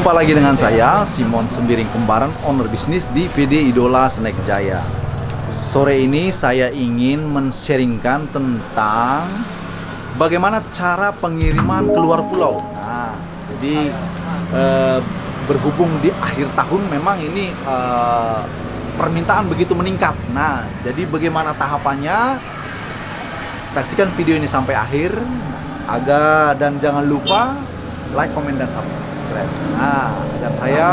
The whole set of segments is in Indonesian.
Jumpa lagi dengan saya, Simon Sembiring Kembaran, owner bisnis di PD Idola Snack Jaya. Sore ini saya ingin men-sharingkan tentang bagaimana cara pengiriman keluar pulau. Nah, jadi berhubung di akhir tahun memang ini permintaan begitu meningkat. Nah, jadi bagaimana tahapannya? Saksikan video ini sampai akhir. Dan jangan lupa like, komen, dan subscribe. Nah, agar saya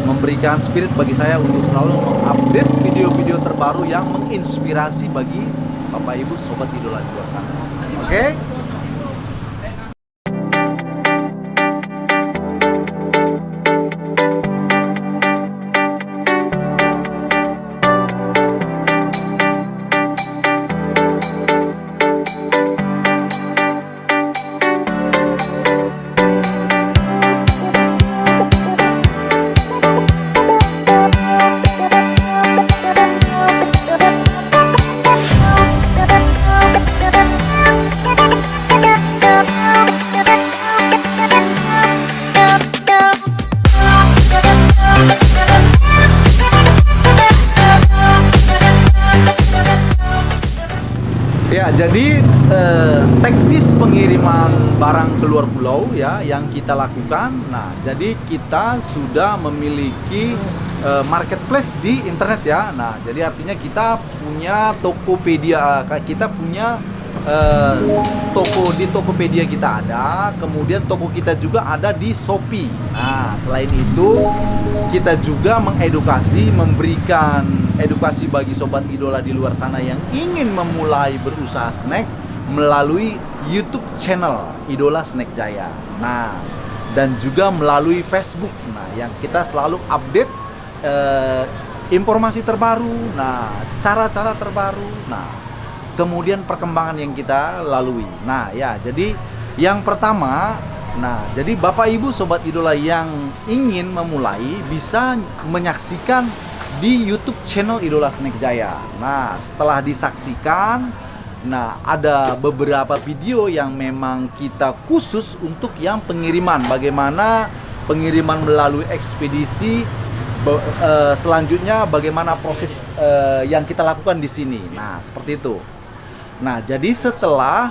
memberikan spirit bagi saya untuk selalu mengupdate video-video terbaru yang menginspirasi bagi Bapak Ibu Sobat Idola di luar sana. Oke? Ya, jadi teknis pengiriman barang keluar pulau ya yang kita lakukan. Nah, jadi kita sudah memiliki marketplace di internet ya. Nah, jadi artinya kita punya Tokopedia, kita punya toko di Tokopedia kita ada, kemudian toko kita juga ada di Shopee. Nah, selain itu kita juga mengedukasi, memberikan edukasi bagi sobat idola di luar sana yang ingin memulai berusaha snack melalui YouTube channel Idola Snack Jaya. Nah, dan juga melalui Facebook. Nah, yang kita selalu update informasi terbaru, nah, cara-cara terbaru, nah, kemudian perkembangan yang kita lalui. Nah, ya, jadi yang pertama, nah, jadi Bapak Ibu Sobat Idola yang ingin memulai bisa menyaksikan di YouTube channel Idola Snack Jaya. Nah, setelah disaksikan, nah, ada beberapa video yang memang kita khusus untuk yang pengiriman. Bagaimana pengiriman melalui ekspedisi, selanjutnya bagaimana proses yang kita lakukan di sini. Nah, seperti itu. Nah, jadi setelah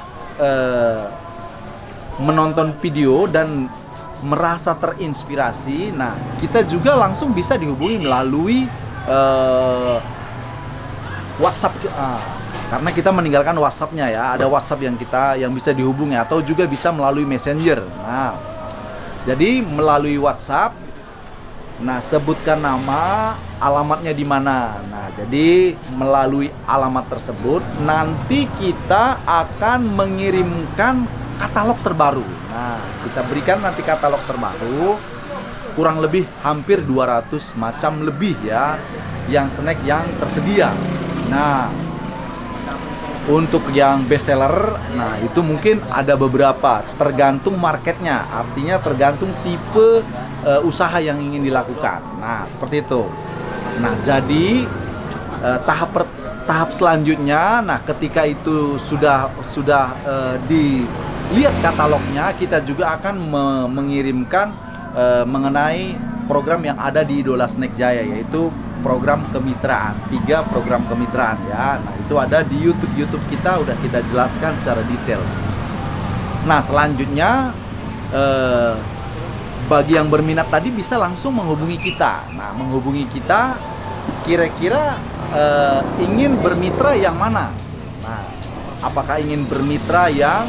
menonton video dan merasa terinspirasi, nah, kita juga langsung bisa dihubungi melalui WhatsApp, karena kita meninggalkan WhatsApp-nya ya. Ada WhatsApp yang bisa dihubungi atau juga bisa melalui Messenger. Nah, jadi melalui WhatsApp, nah, sebutkan nama, alamatnya di mana. Nah, jadi melalui alamat tersebut nanti kita akan mengirimkan katalog terbaru. Nah, kita berikan nanti katalog terbaru, kurang lebih hampir 200 macam lebih ya yang snack yang tersedia. Nah, untuk yang best seller, nah, itu mungkin ada beberapa, tergantung marketnya, artinya tergantung tipe usaha yang ingin dilakukan. Nah, seperti itu. Nah, jadi tahap selanjutnya, nah, ketika itu sudah dilihat katalognya, kita juga akan mengirimkan mengenai program yang ada di Idola Snack Jaya, yaitu program kemitraan, 3 program kemitraan ya. Nah, itu ada di YouTube kita, udah kita jelaskan secara detail. Nah, selanjutnya bagi yang berminat tadi bisa langsung menghubungi kita. Nah, menghubungi kita kira-kira ingin bermitra yang mana? Nah, apakah ingin bermitra yang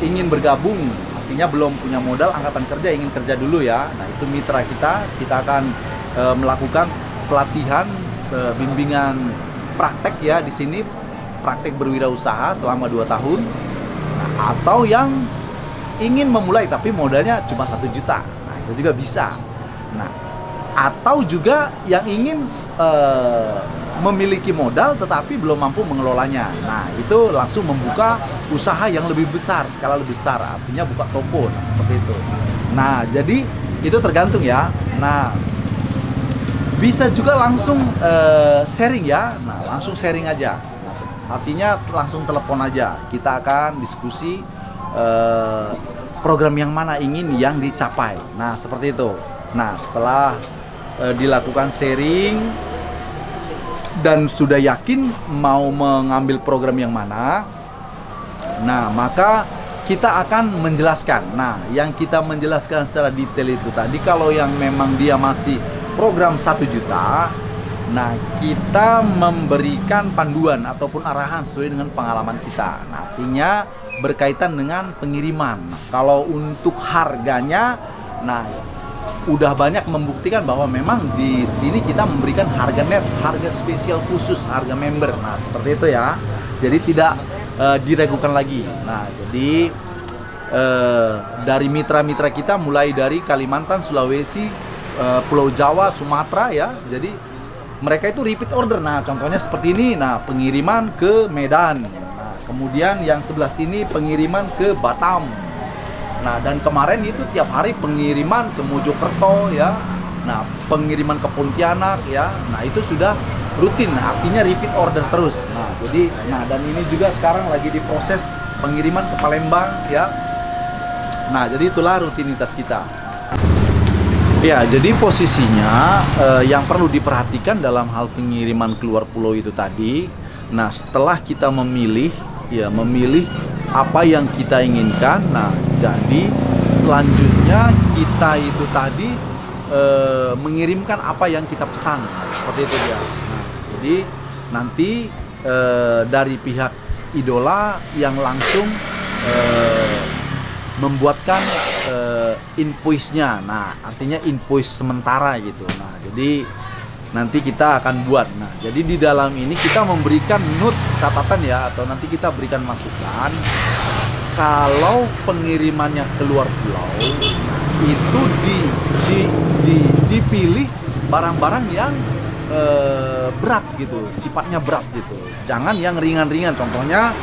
ingin bergabung, artinya belum punya modal, angkatan kerja, ingin kerja dulu ya. Nah, itu mitra kita akan melakukan pelatihan, bimbingan praktek ya di sini, praktek berwirausaha selama 2 tahun. Nah, atau yang ingin memulai tapi modalnya cuma 1 juta, nah, itu juga bisa. Nah, atau juga yang ingin memiliki modal tetapi belum mampu mengelolanya. Nah, itu langsung membuka usaha yang lebih besar, skala lebih besar, artinya buka toko, nah, seperti itu. Nah, jadi itu tergantung ya. Nah, bisa juga langsung sharing ya. Nah, langsung sharing aja. Nah, artinya langsung telepon aja. Kita akan diskusi program yang mana ingin yang dicapai. Nah, seperti itu. Nah, setelah dilakukan sharing dan sudah yakin mau mengambil program yang mana, nah maka kita akan menjelaskan. Nah, yang kita menjelaskan secara detail itu tadi, kalau yang memang dia masih program 1 juta, nah kita memberikan panduan ataupun arahan sesuai dengan pengalaman kita. Nah, artinya berkaitan dengan pengiriman. Nah, kalau untuk harganya, nah udah banyak membuktikan bahwa memang di sini kita memberikan harga net, harga spesial khusus, harga member. Nah, seperti itu ya. Jadi tidak diragukan lagi. Nah, jadi dari mitra-mitra kita mulai dari Kalimantan, Sulawesi, Pulau Jawa, Sumatera ya. Jadi mereka itu repeat order. Nah, contohnya seperti ini. Nah, pengiriman ke Medan. Nah, kemudian yang sebelah sini pengiriman ke Batam. Nah, dan kemarin itu tiap hari pengiriman ke Mojokerto ya. Nah, pengiriman ke Pontianak ya. Nah, itu sudah rutin, artinya repeat order terus. Nah, jadi dan ini juga sekarang lagi diproses pengiriman ke Palembang ya. Nah, jadi itulah rutinitas kita. Ya, jadi posisinya yang perlu diperhatikan dalam hal pengiriman keluar pulau itu tadi. Nah, setelah kita memilih apa yang kita inginkan. Nah, jadi selanjutnya kita itu tadi mengirimkan apa yang kita pesan. Seperti itu ya. Jadi nanti dari pihak Idola yang langsung membuatkan invoice-nya. Nah, artinya invoice sementara gitu. Nah, jadi nanti kita akan buat. Nah, jadi di dalam ini kita memberikan note catatan ya, atau nanti kita berikan masukan kalau pengirimannya keluar pulau itu dipilih barang-barang yang berat gitu, sifatnya berat gitu. Jangan yang ringan-ringan. Contohnya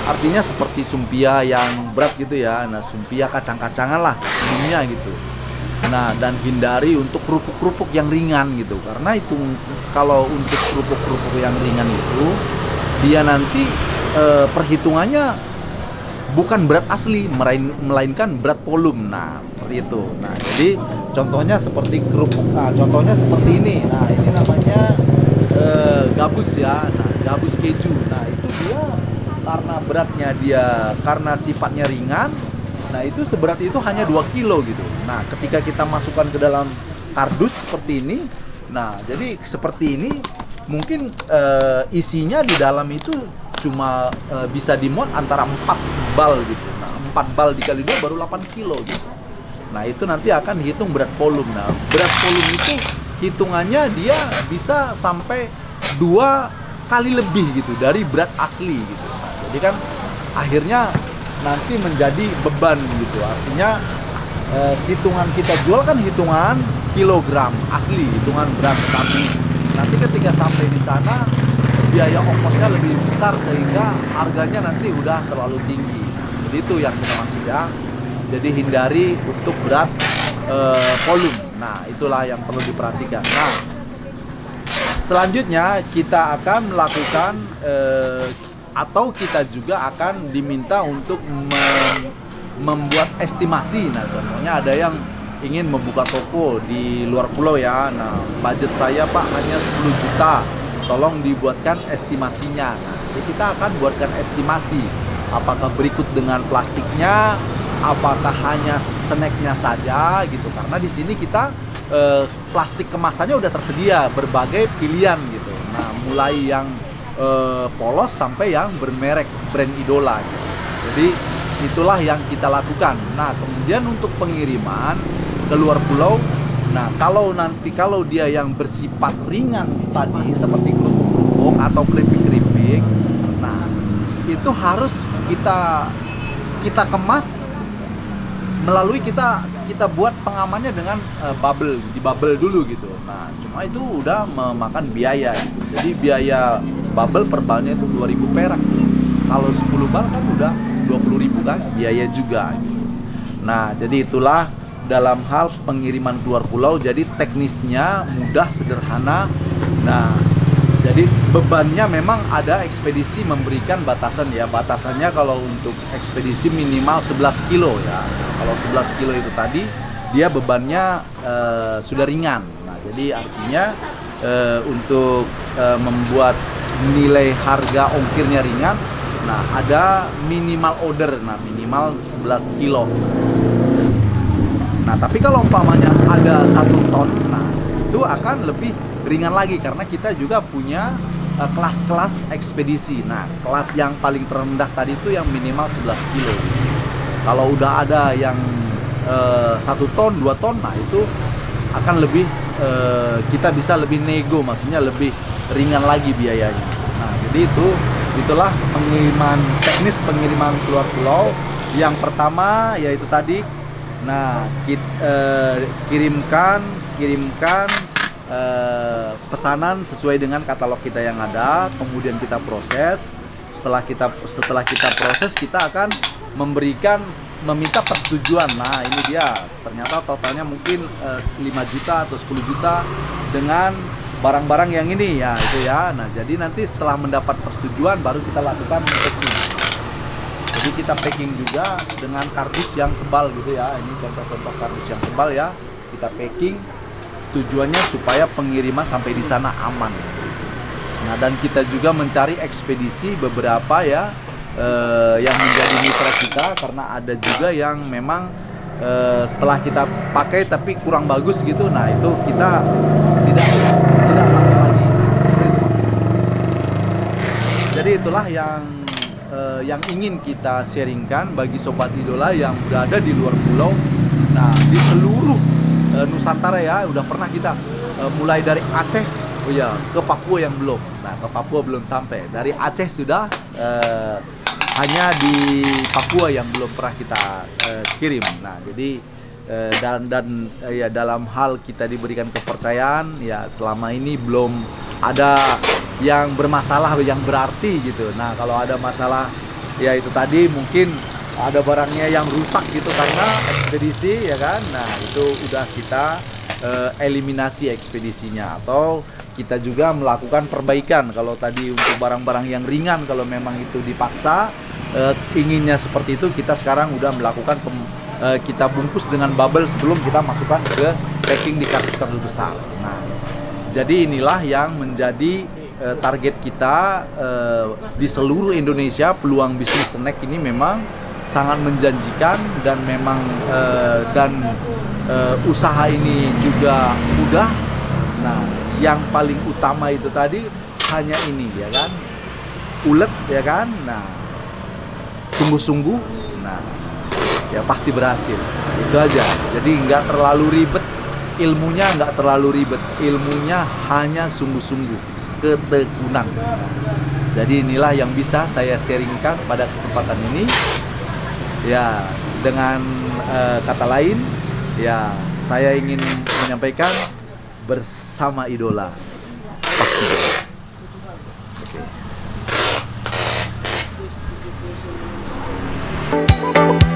artinya seperti sumpia yang berat gitu ya. Nah, sumpia kacang-kacangan lah umumnya gitu. Nah, dan hindari untuk kerupuk-kerupuk yang ringan gitu. Karena itu kalau untuk kerupuk-kerupuk yang ringan itu dia nanti perhitungannya bukan berat asli, melainkan berat volume. Nah, seperti itu. Nah, jadi contohnya seperti kerupuk. Nah, contohnya seperti ini. Nah, ini namanya gabus ya. Nah, gabus keju. Nah, itu dia karena beratnya karena sifatnya ringan. Nah, itu seberat itu hanya 2 kilo gitu. Nah, ketika kita masukkan ke dalam kardus seperti ini. Nah, jadi seperti ini mungkin isinya di dalam itu cuma bisa dimuat antara 4 bal gitu. Nah, 4 bal dikali 2 baru 8 kilo gitu. Nah, itu nanti akan dihitung berat volume. Nah, berat volume itu hitungannya dia bisa sampai 2 kali lebih gitu dari berat asli gitu. Nah, jadi kan akhirnya nanti menjadi beban gitu. Artinya hitungan kita jual kan hitungan kilogram asli, hitungan berat, tapi nanti ketika sampai di sana biaya ongkosnya lebih besar sehingga harganya nanti udah terlalu tinggi. Jadi itu yang kita maksud ya. Jadi hindari untuk berat volume. Nah, itulah yang perlu diperhatikan. Nah, selanjutnya kita akan melakukan atau kita juga akan diminta untuk membuat estimasi. Nah, contohnya ada yang ingin membuka toko di luar pulau ya. Nah, budget saya Pak hanya 10 juta. Tolong dibuatkan estimasinya. Nah, jadi kita akan buatkan estimasi. Apakah berikut dengan plastiknya, apakah hanya snacknya saja gitu. Karena di sini kita plastik kemasannya udah tersedia berbagai pilihan gitu. Nah, mulai yang polos sampai yang bermerek brand Idola gitu. Jadi itulah yang kita lakukan. Nah, kemudian untuk pengiriman ke luar pulau. Nah, kalau dia yang bersifat ringan tadi seperti kerupuk-kerupuk atau keripik-keripik, nah itu harus kita kemas melalui kita buat pengamannya dengan bubble dulu gitu. Nah, cuma itu udah memakan biaya gitu. Jadi biaya bubble per balnya itu 2.000 perak. Kalau 10 bal kan udah 20.000 kan biaya juga gitu. Nah, jadi itulah dalam hal pengiriman keluar pulau. Jadi teknisnya mudah, sederhana. Nah, jadi bebannya memang ada ekspedisi memberikan batasan ya. Batasannya kalau untuk ekspedisi minimal 11 kilo ya. Kalau 11 kilo itu tadi dia bebannya sudah ringan. Nah, jadi artinya untuk membuat nilai harga ongkirnya ringan, nah ada minimal order, nah minimal 11 kilo. Nah, tapi kalau umpamanya ada 1 ton, nah itu akan lebih ringan lagi karena kita juga punya kelas-kelas ekspedisi. Nah, kelas yang paling terendah tadi itu yang minimal 11 kilo. Kalau udah ada yang 1 ton, 2 ton, nah itu akan lebih kita bisa lebih nego, maksudnya lebih ringan lagi biayanya. Nah, jadi itulah teknis pengiriman keluar pulau. Yang pertama yaitu tadi, nah kirimkan pesanan sesuai dengan katalog kita yang ada, kemudian kita proses. Setelah kita proses, kita akan meminta persetujuan. Nah, ini dia, ternyata totalnya mungkin 5 juta atau 10 juta dengan barang-barang yang ini ya, itu ya. Nah, jadi nanti setelah mendapat persetujuan baru kita lakukan packing. Jadi kita packing juga dengan kardus yang tebal gitu ya. Ini contoh-contoh kardus yang tebal ya. Kita packing, tujuannya supaya pengiriman sampai di sana aman. Nah, dan kita juga mencari ekspedisi beberapa ya yang menjadi mitra kita, karena ada juga yang memang setelah kita pakai tapi kurang bagus gitu. Nah, itu kita tidak pakai lagi. Jadi itulah yang ingin kita sharingkan bagi sobat idola yang berada di luar pulau. Nah, di seluruh Nusantara ya, udah pernah kita mulai dari Aceh, oh ya, ke Papua yang belum. Nah, ke Papua belum sampai. Dari Aceh sudah, hanya di Papua yang belum pernah kita kirim. Nah, jadi ya dalam hal kita diberikan kepercayaan ya, selama ini belum ada yang bermasalah yang berarti gitu. Nah, kalau ada masalah ya itu tadi mungkin ada barangnya yang rusak gitu karena ekspedisi ya kan. Nah, itu udah kita eliminasi ekspedisinya, atau kita juga melakukan perbaikan. Kalau tadi untuk barang-barang yang ringan, kalau memang itu dipaksa inginnya seperti itu, kita sekarang udah melakukan kita bungkus dengan bubble sebelum kita masukkan ke packing di kardus-kardus besar. Nah, jadi inilah yang menjadi target kita di seluruh Indonesia. Peluang bisnis snack ini memang sangat menjanjikan, dan memang usaha ini juga mudah. Nah, yang paling utama itu tadi hanya ini ya kan, ulet ya kan. Nah, sungguh-sungguh, nah ya pasti berhasil. Itu aja. Jadi nggak terlalu ribet ilmunya, ilmunya hanya sungguh-sungguh, ketekunan. Jadi inilah yang bisa saya sharingkan pada kesempatan ini ya. Dengan kata lain ya, saya ingin menyampaikan bersama idola pasti jaya. Oke.